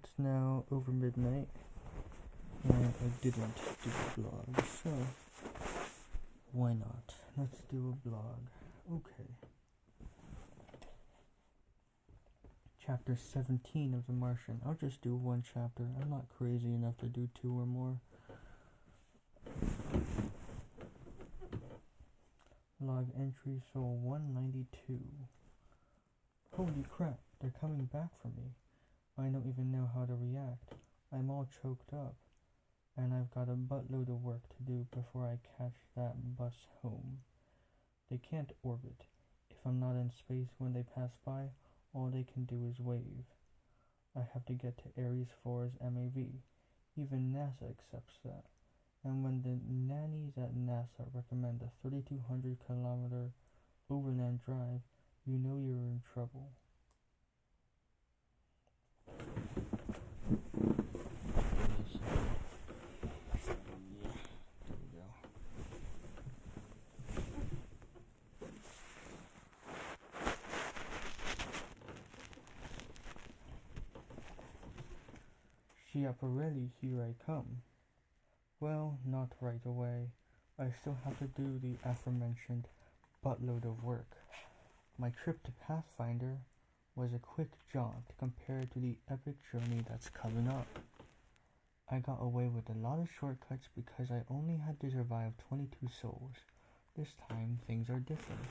It's now over midnight, and I didn't do a vlog, so why not? Let's do a vlog. Okay. Chapter 17 of The Martian. I'll just do one chapter. I'm not crazy enough to do 2 or more. Log entry Sol 192. Holy crap, they're coming back for me. I don't even know how to react. I'm all choked up, and I've got a buttload of work to do before I catch that bus home. They can't orbit. If I'm not in space when they pass by, all they can do is wave. I have to get to Ares 4's MAV. Even NASA accepts that. And when the nannies at NASA recommend a 3,200 kilometer overland drive, you know you're in trouble. Schiaparelli, here I come. Well, not right away. I still have to do the aforementioned buttload of work. My trip to Pathfinder was a quick jaunt compared to the epic journey that's coming up. I got away with a lot of shortcuts because I only had to survive 22 souls. This time, things are different.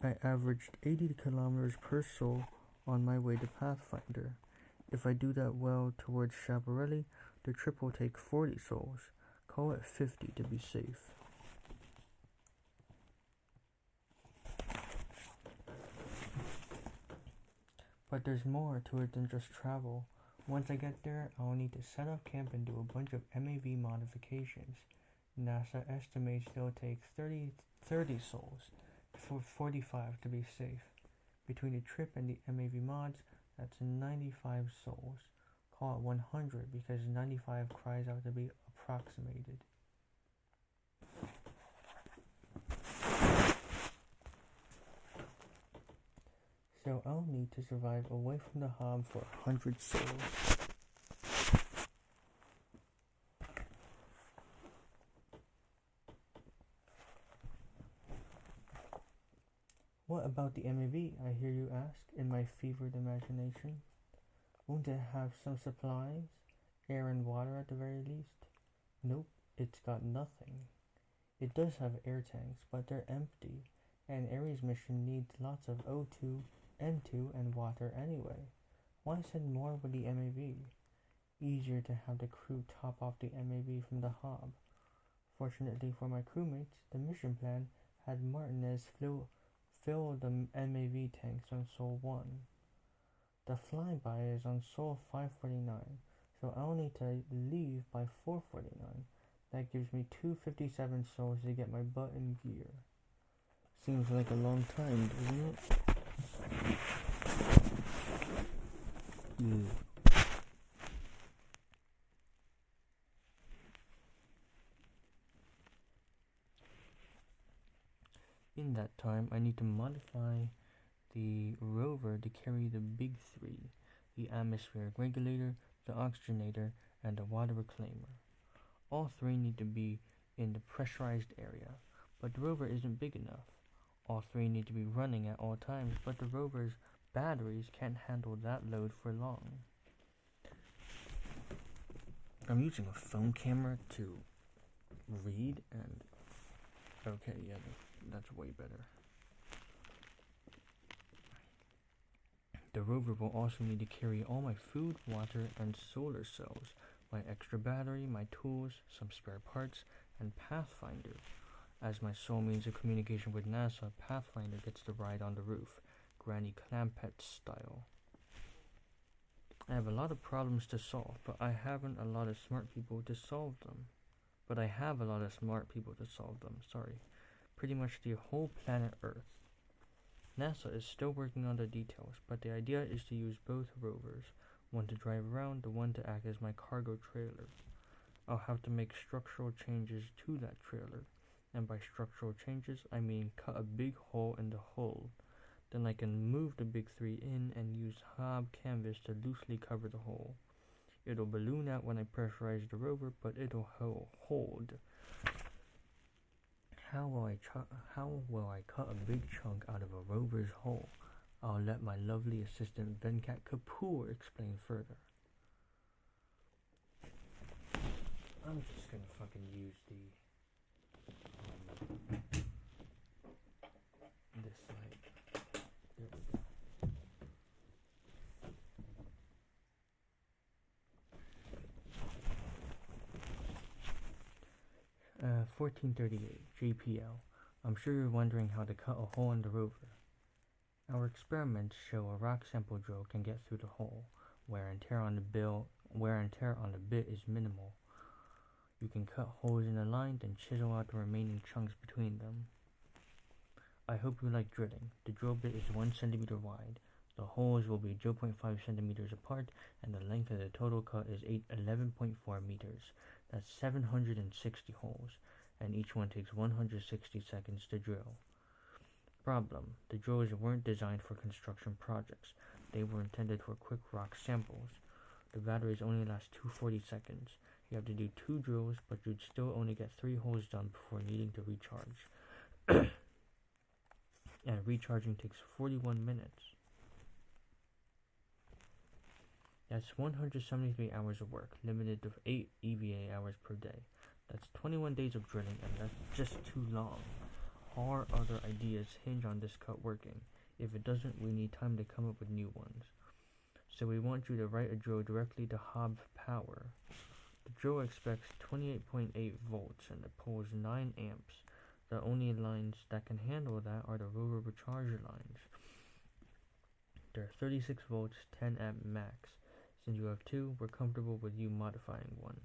I averaged 80 kilometers per soul on my way to Pathfinder. If I do that well towards Schiaparelli, the trip will take 40 souls. Call it 50 to be safe. But there's more to it than just travel. Once I get there, I'll need to set up camp and do a bunch of MAV modifications. NASA estimates they'll take 30 souls, for 45 to be safe. Between the trip and the MAV mods, that's 95 souls. Call it 100 because 95 cries out to be approximated. So I'll need to survive away from the Hob for 100 souls. What about the MAV, I hear you ask, in my fevered imagination? Won't it have some supplies? Air and water at the very least? Nope, it's got nothing. It does have air tanks, but they're empty, and Ares' mission needs lots of O2, N2, and water anyway. Why send more with the MAV? Easier to have the crew top off the MAV from the Hob. Fortunately for my crewmates, the mission plan had Martinez fill the MAV tanks on Sol 1. The flyby is on Sol 549, so I'll need to leave by 449. That gives me 257 souls to get my butt in gear. Seems like a long time, doesn't it? Yeah. In that time, I need to modify the rover to carry the big 3, the atmospheric regulator, the oxygenator, and the water reclaimer. All 3 need to be in the pressurized area, but the rover isn't big enough. All 3 need to be running at all times, but the rover's batteries can't handle that load for long. I'm using a phone camera to read, and okay, yeah, that's way better. The rover will also need to carry all my food, water, and solar cells, my extra battery, my tools, some spare parts, and Pathfinder. As my soul means of communication with NASA, Pathfinder gets to ride on the roof, Granny Clampett style. I have a lot of problems to solve, but I haven't a lot of smart people to solve them. Pretty much the whole planet Earth. NASA is still working on the details, but the idea is to use both rovers, one to drive around, the one to act as my cargo trailer. I'll have to make structural changes to that trailer. And by structural changes, I mean cut a big hole in the hull. Then I can move the big three in and use Hob canvas to loosely cover the hole. It'll balloon out when I pressurize the rover, but it'll hold. How will I cut a big chunk out of a rover's hull? I'll let my lovely assistant Venkat Kapoor explain further. I'm just gonna fucking use this light. There we go. 1438 JPL. I'm sure you're wondering how to cut a hole in the rover. Our experiments show a rock sample drill can get through the hole. Wear and tear on the bit is minimal. You can cut holes in the line, then chisel out the remaining chunks between them. I hope you like drilling. The drill bit is 1 centimeter wide. The holes will be 0.5 centimeters apart, and the length of the total cut is 11.4 meters. That's 760 holes, and each one takes 160 seconds to drill. Problem: the drills weren't designed for construction projects. They were intended for quick rock samples. The batteries only last 240 seconds. You have to do 2 drills, but you'd still only get 3 holes done before needing to recharge. And recharging takes 41 minutes. That's 173 hours of work, limited to 8 EVA hours per day. That's 21 days of drilling, and that's just too long. Our other ideas hinge on this cut working. If it doesn't, we need time to come up with new ones. So we want you to write a drill directly to Hob Power. The drill expects 28.8 volts and it pulls 9 amps. The only lines that can handle that are the rover recharger lines. They're 36 volts, 10 amp max. Since you have 2, we're comfortable with you modifying one.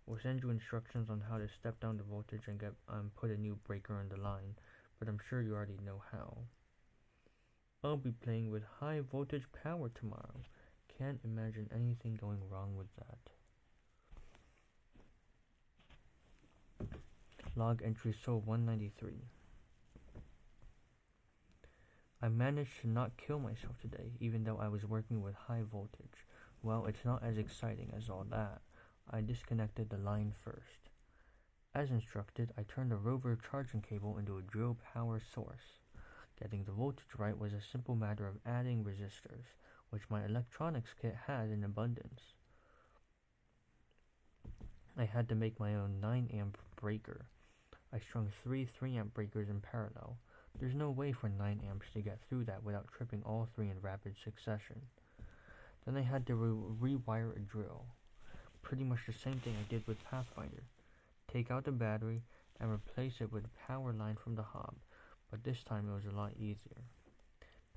We'll send you instructions on how to step down the voltage and put a new breaker in the line, but I'm sure you already know how. I'll be playing with high voltage power tomorrow. Can't imagine anything going wrong with that. Log entry Soul 193. I managed to not kill myself today, even though I was working with high voltage. Well, it's not as exciting as all that. I disconnected the line first. As instructed, I turned the rover charging cable into a drill power source. Getting the voltage right was a simple matter of adding resistors, which my electronics kit had in abundance. I had to make my own 9 amp breaker. I strung 3 3-amp breakers in parallel. There's no way for 9 amps to get through that without tripping all 3 in rapid succession. Then I had to rewire a drill. Pretty much the same thing I did with Pathfinder. Take out the battery and replace it with a power line from the Hob, but this time it was a lot easier.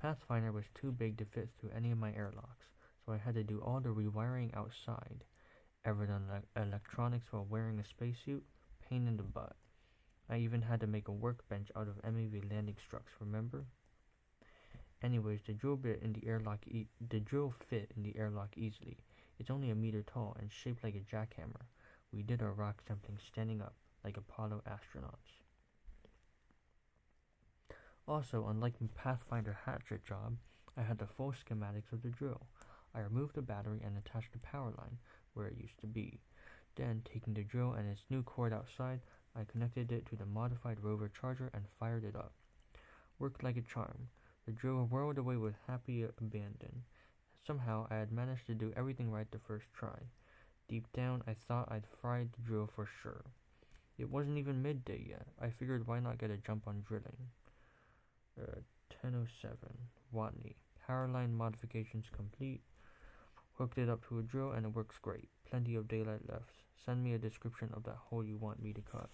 Pathfinder was too big to fit through any of my airlocks, so I had to do all the rewiring outside. Ever done electronics while wearing a spacesuit? Pain in the butt. I even had to make a workbench out of MAV landing struts, remember? Anyways, the drill fit in the airlock easily. It's only a meter tall and shaped like a jackhammer. We did our rock sampling standing up, like Apollo astronauts. Also, unlike the Pathfinder hatchet job, I had the full schematics of the drill. I removed the battery and attached the power line where it used to be. Then, taking the drill and its new cord outside, I connected it to the modified rover charger and fired it up. Worked like a charm. The drill whirled away with happy abandon. Somehow, I had managed to do everything right the first try. Deep down, I thought I'd fried the drill for sure. It wasn't even midday yet. I figured why not get a jump on drilling. 10:07. Watney. Power line modifications complete. Hooked it up to a drill and it works great. Plenty of daylight left. Send me a description of that hole you want me to cut.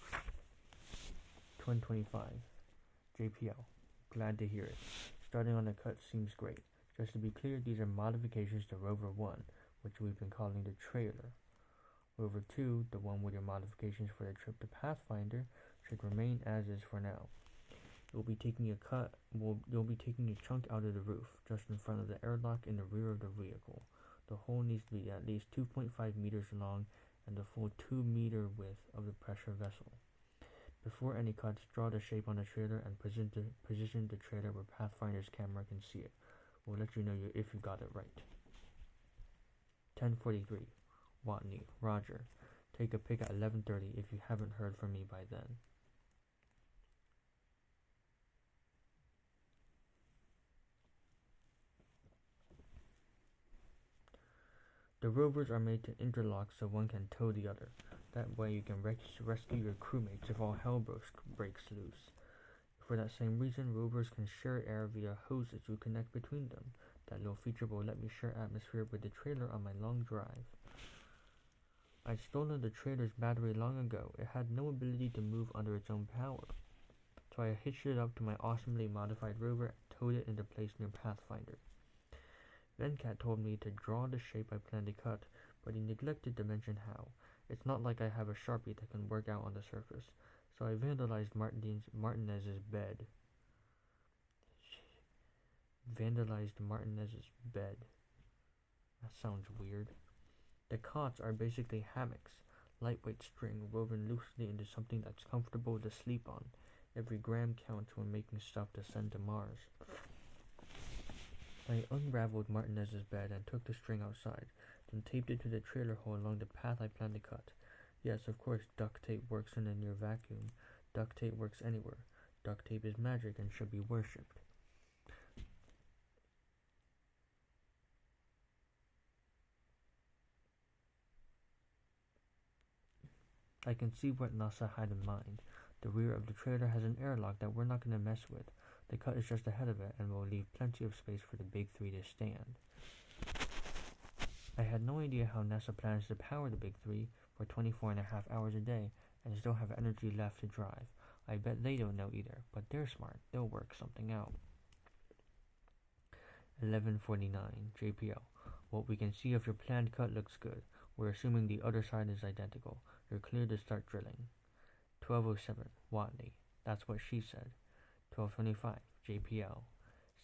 2025. JPL. Glad to hear it. Starting on the cut seems great. Just to be clear, these are modifications to Rover 1, which we've been calling the trailer. Rover 2, the one with your modifications for the trip to Pathfinder, should remain as is for now. You'll be taking a chunk out of the roof, just in front of the airlock in the rear of the vehicle. The hole needs to be at least 2.5 meters long and the full 2 meter width of the pressure vessel. Before any cuts, draw the shape on the trailer and position the trailer where Pathfinder's camera can see it. We'll let you know if you got it right. 10:43. Watney, Roger. Take a pic at 11:30 if you haven't heard from me by then. The rovers are made to interlock so one can tow the other. That way you can rescue your crewmates if all hell breaks loose. For that same reason, rovers can share air via hoses you connect between them. That little feature will let me share atmosphere with the trailer on my long drive. I'd stolen the trailer's battery long ago. It had no ability to move under its own power. So I hitched it up to my awesomely modified rover and towed it into place near Pathfinder. Venkat told me to draw the shape I planned to cut, but he neglected to mention how. It's not like I have a Sharpie that can work out on the surface, so I vandalized Martinez's bed. Vandalized Martinez's bed. That sounds weird. The cots are basically hammocks, lightweight string woven loosely into something that's comfortable to sleep on. Every gram counts when making stuff to send to Mars. I unraveled Martinez's bed and took the string outside, then taped it to the trailer hole along the path I planned to cut. Yes, of course, duct tape works in a near vacuum. Duct tape works anywhere. Duct tape is magic and should be worshipped. I can see what NASA had in mind. The rear of the trailer has an airlock that we're not going to mess with. The cut is just ahead of it and will leave plenty of space for the Big Three to stand. I had no idea how NASA plans to power the Big Three for 24.5 hours a day and still have energy left to drive. I bet they don't know either, but they're smart. They'll work something out. 11:49 JPL. What we can see of your planned cut looks good. We're assuming the other side is identical. You're clear to start drilling. 12:07 Watney. That's what she said. 12:25 JPL.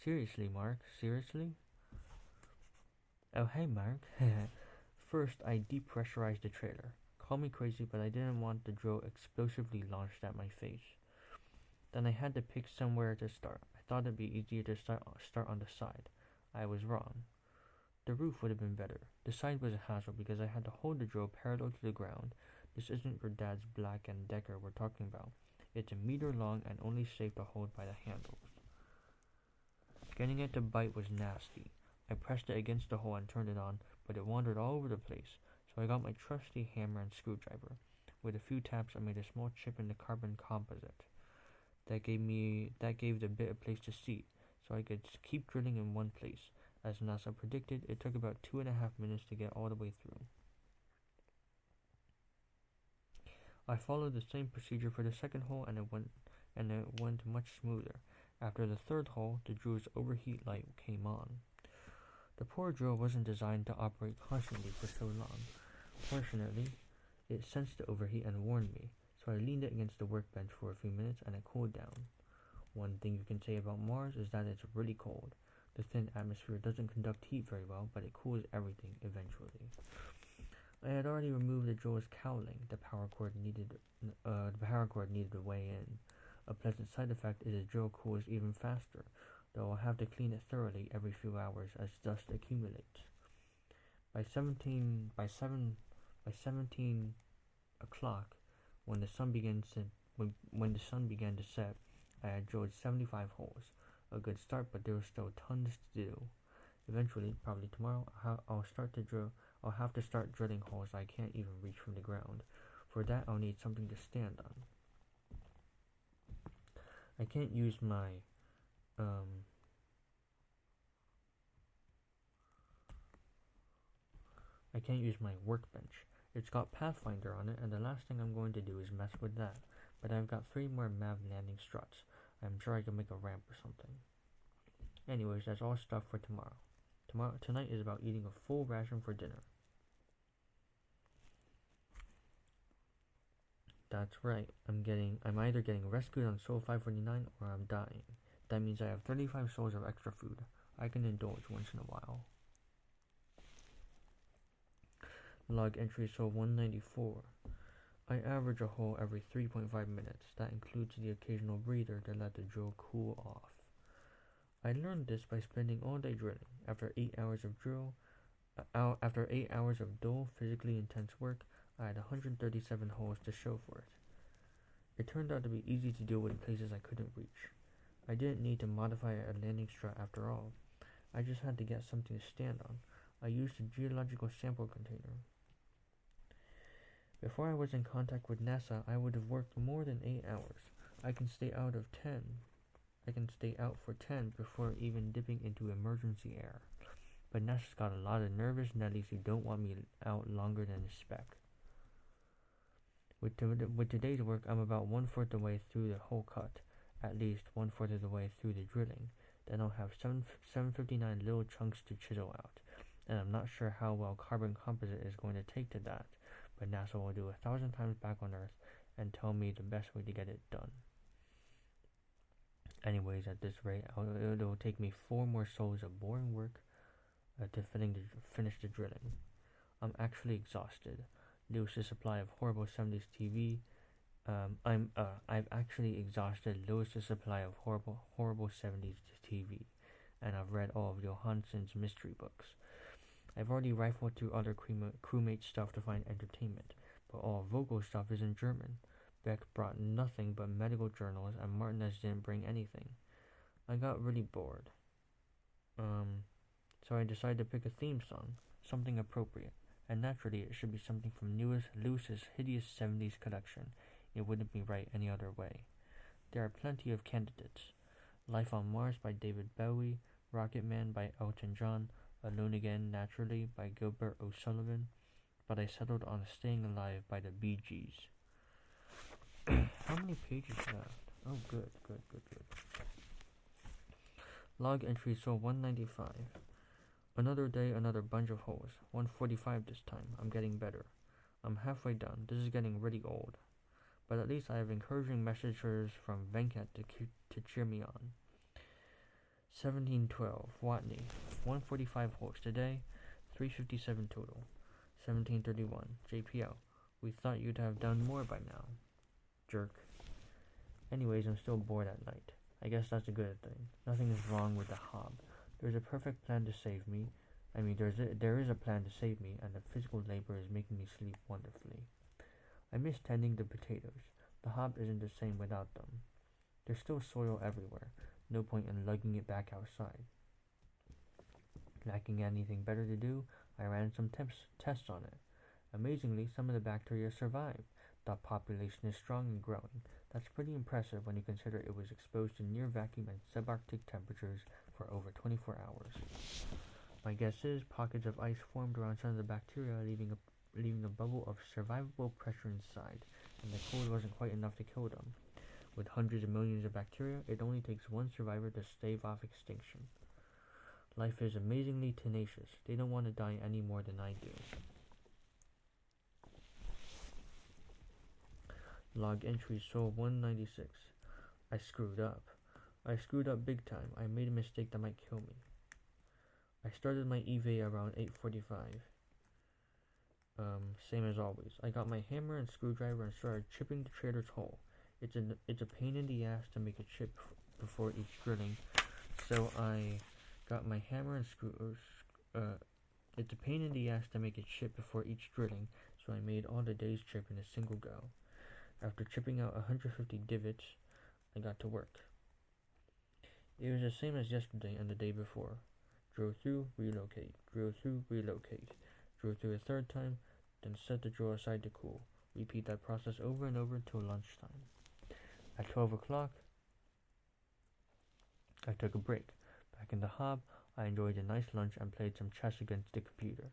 Seriously, Mark? Seriously? Oh, hey, Mark. First, I depressurized the trailer. Call me crazy, but I didn't want the drill explosively launched at my face. Then I had to pick somewhere to start. I thought it'd be easier to start on the side. I was wrong. The roof would have been better. The side was a hassle because I had to hold the drill parallel to the ground. This isn't your dad's Black & Decker we're talking about. It's a meter long and only safe to hold by the handles. Getting it to bite was nasty. I pressed it against the hole and turned it on, but it wandered all over the place, so I got my trusty hammer and screwdriver. With a few taps, I made a small chip in the carbon composite. That gave the bit a place to seat, so I could keep drilling in one place. As NASA predicted, it took about 2.5 minutes to get all the way through. I followed the same procedure for the second hole, and it went much smoother. After the third hole, the drill's overheat light came on. The poor drill wasn't designed to operate constantly for so long. Fortunately, it sensed the overheat and warned me, so I leaned it against the workbench for a few minutes and it cooled down. One thing you can say about Mars is that it's really cold. The thin atmosphere doesn't conduct heat very well, but it cools everything eventually. I had already removed the drill's cowling. The power cord needed to weigh in. A pleasant side effect is the drill cools even faster, though I'll have to clean it thoroughly every few hours as dust accumulates. By 17 o'clock, when the sun began to set, I had drilled 75 holes. A good start, but there was still tons to do. Eventually, probably tomorrow, I'll have to start drilling holes I can't even reach from the ground. For that, I'll need something to stand on. I can't use my workbench. It's got Pathfinder on it, and the last thing I'm going to do is mess with that. But I've got 3 more MAV landing struts. I'm sure I can make a ramp or something. Anyways, that's all stuff for tomorrow. Tonight is about eating a full ration for dinner. That's right. I'm either getting rescued on Sol 549 or I'm dying. That means I have 35 souls of extra food. I can indulge once in a while. Log entry Sol 194. I average a hole every 3.5 minutes. That includes the occasional breather to let the drill cool off. I learned this by spending all day drilling. After 8 hours of dull, physically intense work, I had 137 holes to show for it. It turned out to be easy to deal with places I couldn't reach. I didn't need to modify a landing strut after all. I just had to get something to stand on. I used a geological sample container. Before I was in contact with NASA, I would have worked more than 8 hours. I can stay out for 10 before even dipping into emergency air. But NASA's got a lot of nervous Nellies who don't want me out longer than a spec. With today's work, I'm about 1/4 the way through the whole cut, at least 1/4 of the way through the drilling. Then I'll have 759 little chunks to chisel out, and I'm not sure how well carbon composite is going to take to that, but NASA will do 1,000 times back on Earth and tell me the best way to get it done. Anyways, at this rate, it'll take me 4 more sols of boring work to finish the drilling. I'm actually exhausted. Lewis's supply of horrible 70s TV. I've actually exhausted Lewis's supply of horrible 70s TV, and I've read all of Johansson's mystery books. I've already rifled through other crewmate stuff to find entertainment, but all vocal stuff is in German. Beck brought nothing but medical journals, and Martinez didn't bring anything. I got really bored. So I decided to pick a theme song, something appropriate, and naturally it should be something from Lewis's hideous 70s collection. It wouldn't be right any other way. There are plenty of candidates. Life on Mars by David Bowie, Rocket Man by Elton John, Alone Again Naturally by Gilbert O'Sullivan, but I settled on Staying Alive by the Bee Gees. How many pages left? Oh, good. Log entry so 195. Another day, another bunch of holes. 145 this time. I'm getting better. I'm halfway done. This is getting really old. But at least I have encouraging messages from Venkat to cheer me on. 1712, Watney. 145 holes today. 357 total. 1731, JPL. We thought you'd have done more by now. Jerk. Anyways, I'm still bored at night. I guess that's a good thing. Nothing is wrong with the hob. There's a perfect plan to save me. There is a plan to save me, and the physical labor is making me sleep wonderfully. I miss tending the potatoes. The hob isn't the same without them. There's still soil everywhere. No point in lugging it back outside. Lacking anything better to do, I ran some tests on it. Amazingly, some of the bacteria survived. The population is strong and growing. That's pretty impressive when you consider it was exposed to near vacuum and subarctic temperatures for over 24 hours. My guess is pockets of ice formed around some of the bacteria, leaving a bubble of survivable pressure inside, and the cold wasn't quite enough to kill them. With hundreds of millions of bacteria, it only takes one survivor to stave off extinction. Life is amazingly tenacious. They don't want to die any more than I do. Log entry Soul 196. I screwed up. I screwed up big time. I made a mistake that might kill me. I started my EVA around 8:45. Same as always. I got my hammer and screwdriver and started chipping the trailer's hole. It's a pain in the ass to make a chip before each drilling, so I got my hammer and it's a pain in the ass to make a chip before each drilling, so I made all the day's chip in a single go. After chipping out 150 divots, I got to work. It was the same as yesterday and the day before. Drill through, relocate, drill through, relocate, drill through a third time, then set the drill aside to cool. Repeat that process over and over till lunchtime. At 12 o'clock, I took a break. Back in the hob, I enjoyed a nice lunch and played some chess against the computer,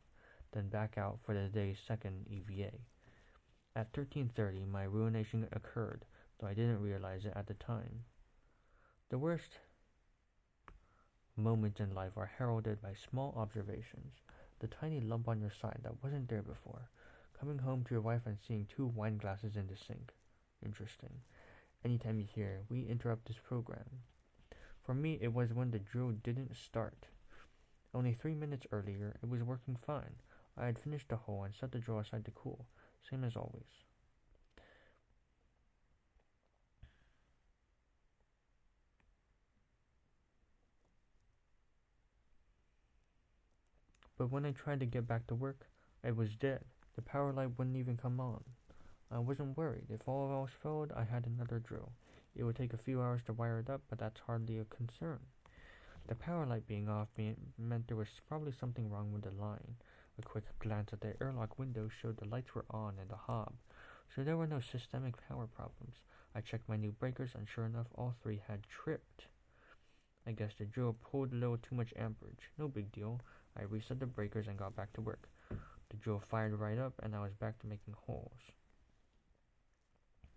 then back out for the day's second EVA. At 13:30, my ruination occurred, though I didn't realize it at the time. The worst moments in life are heralded by small observations. The tiny lump on your side that wasn't there before. Coming home to your wife and seeing 2 wine glasses in the sink. Interesting. Anytime you hear, we interrupt this program. For me, it was when the drill didn't start. Only 3 minutes earlier, it was working fine. I had finished the hole and set the drill aside to cool. Same as always. But when I tried to get back to work, it was dead. The power light wouldn't even come on. I wasn't worried. If all else failed, I had another drill. It would take a few hours to wire it up, but that's hardly a concern. The power light being off meant there was probably something wrong with the line. A quick glance at the airlock window showed the lights were on in the hob, so there were no systemic power problems. I checked my new breakers, and sure enough, all three had tripped. I guess the drill pulled a little too much amperage. No big deal. I reset the breakers and got back to work. The drill fired right up, and I was back to making holes.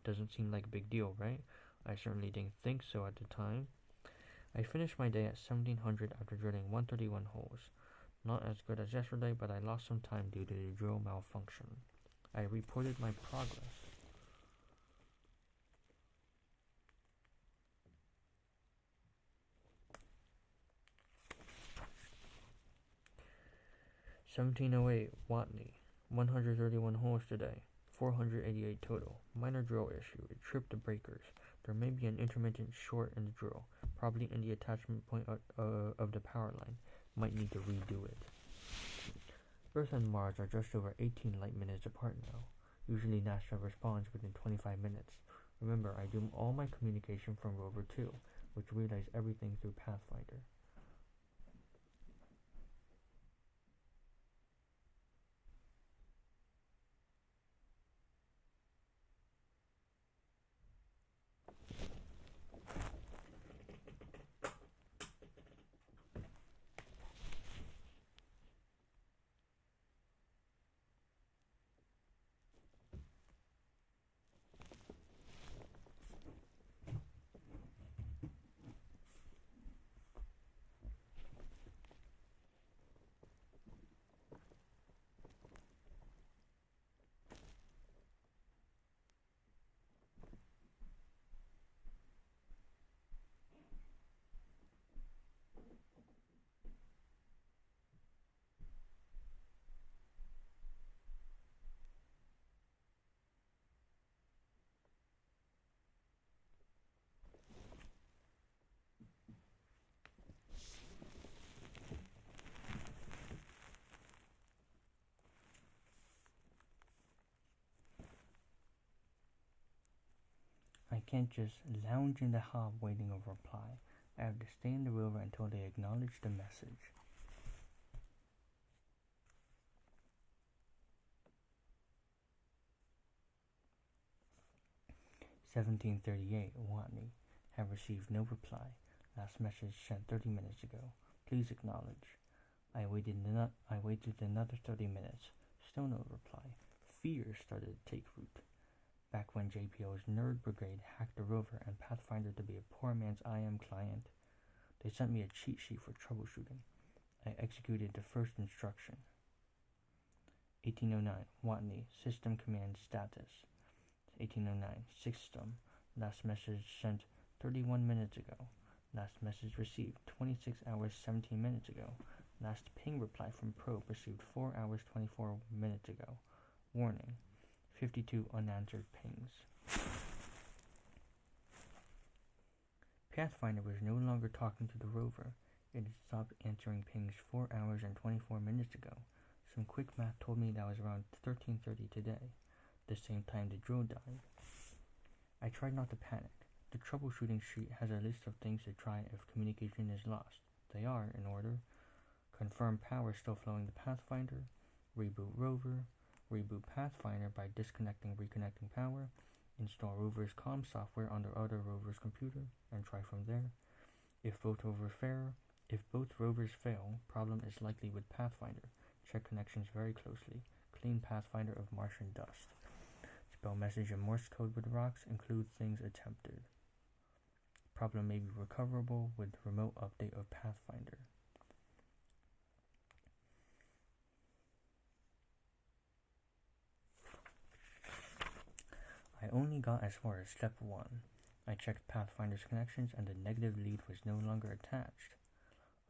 Doesn't seem like a big deal, right? I certainly didn't think so at the time. I finished my day at 1700 after drilling 131 holes. Not as good as yesterday, but I lost some time due to the drill malfunction. I reported my progress. "1708 Watney, 131 holes today, 488 total. Minor drill issue. It tripped the breakers. There may be an intermittent short in the drill, probably in the attachment point of the power line. Might need to redo it." Earth and Mars are just over 18 light minutes apart now. Usually NASA responds within 25 minutes. Remember, I do all my communication from Rover 2, which relays everything through Pathfinder. I can't just lounge in the hob waiting a reply. I have to stay in the rover until they acknowledge the message. "1738 Watney. Have received no reply. Last message sent 30 minutes ago. Please acknowledge." I waited another 30 minutes. Still no reply. Fear started to take root. Back when JPL's Nerd Brigade hacked the rover and Pathfinder to be a poor man's IM client, they sent me a cheat sheet for troubleshooting. I executed the first instruction. 1809 Watney. System command status. 1809 System. Last message sent 31 minutes ago. Last message received 26 hours 17 minutes ago. Last ping reply from probe received 4 hours 24 minutes ago. Warning: 52 unanswered pings. Pathfinder was no longer talking to the rover. It had stopped answering pings 4 hours and 24 minutes ago. Some quick math told me that was around 13:30 today, the same time the drill died. I tried not to panic. The troubleshooting sheet has a list of things to try if communication is lost. They are, in order: confirm power still flowing to Pathfinder, reboot rover, reboot Pathfinder by disconnecting reconnecting power, install rover's comm software on the other rover's computer, and try from there. If both rovers fail, problem is likely with Pathfinder. Check connections very closely. Clean Pathfinder of Martian dust. Spell message in Morse code with rocks. Include things attempted. Problem may be recoverable with remote update of Pathfinder. I only got as far as step 1. I checked Pathfinder's connections and the negative lead was no longer attached.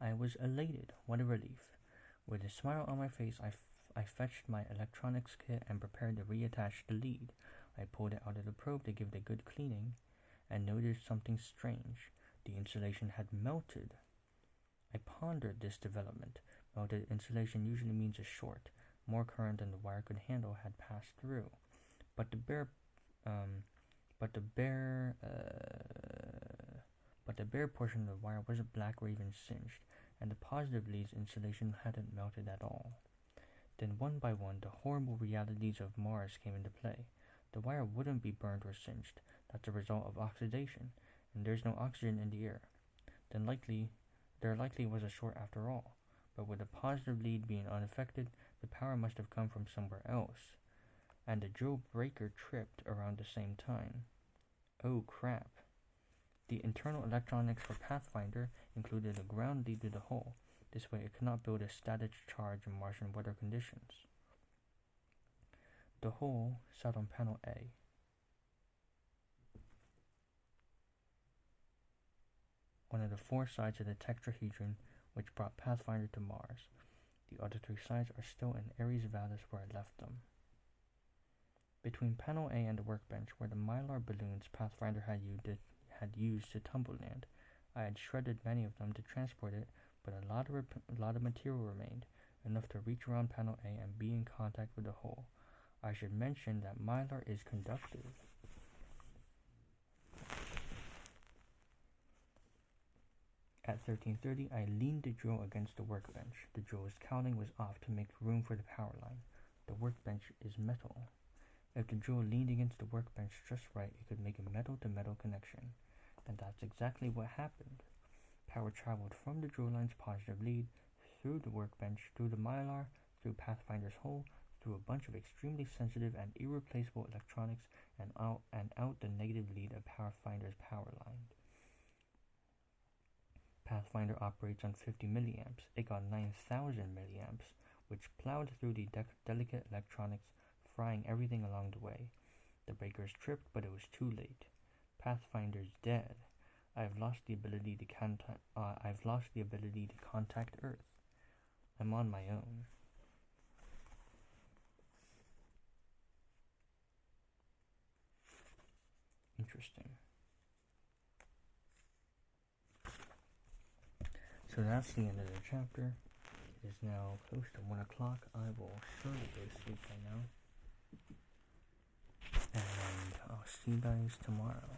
I was elated. What a relief. With a smile on my face, I fetched my electronics kit and prepared to reattach the lead. I pulled it out of the probe to give it a good cleaning and noticed something strange. The insulation had melted. I pondered this development. Well, the insulation usually means a short. More current than the wire could handle had passed through. But the bare portion of the wire wasn't black or even singed, and the positive lead's insulation hadn't melted at all. Then one by one, the horrible realities of Mars came into play. The wire wouldn't be burned or singed. That's a result of oxidation, and there's no oxygen in the air. Then there likely was a short after all. But with the positive lead being unaffected, the power must have come from somewhere else. And the drill breaker tripped around the same time. Oh crap. The internal electronics for Pathfinder included a ground lead to the hull. This way it could not build a static charge in Martian weather conditions. The hull sat on panel A. One of the 4 sides of the tetrahedron which brought Pathfinder to Mars. The other 3 sides are still in Ares Vallis where I left them. Between panel A and the workbench were the mylar balloons Pathfinder had used to tumble land. I had shredded many of them to transport it, but a lot of material remained, enough to reach around panel A and be in contact with the hull. I should mention that mylar is conductive. At 13:30, I leaned the drill against the workbench. The drill's cowling was off to make room for the power line. The workbench is metal. If the drill leaned against the workbench just right, it could make a metal-to-metal connection. And that's exactly what happened. Power traveled from the drill line's positive lead, through the workbench, through the mylar, through Pathfinder's hull, through a bunch of extremely sensitive and irreplaceable electronics, and out the negative lead of Pathfinder's power line. Pathfinder operates on 50 milliamps. It got 9,000 milliamps, which plowed through the delicate electronics, frying everything along the way. The breakers tripped, but it was too late. Pathfinder's dead. I've lost the ability to contact Earth. I'm on my own. Interesting. So that's the end of the chapter. It is now close to 1 o'clock. I will surely go to sleep by now. And I'll see you guys tomorrow.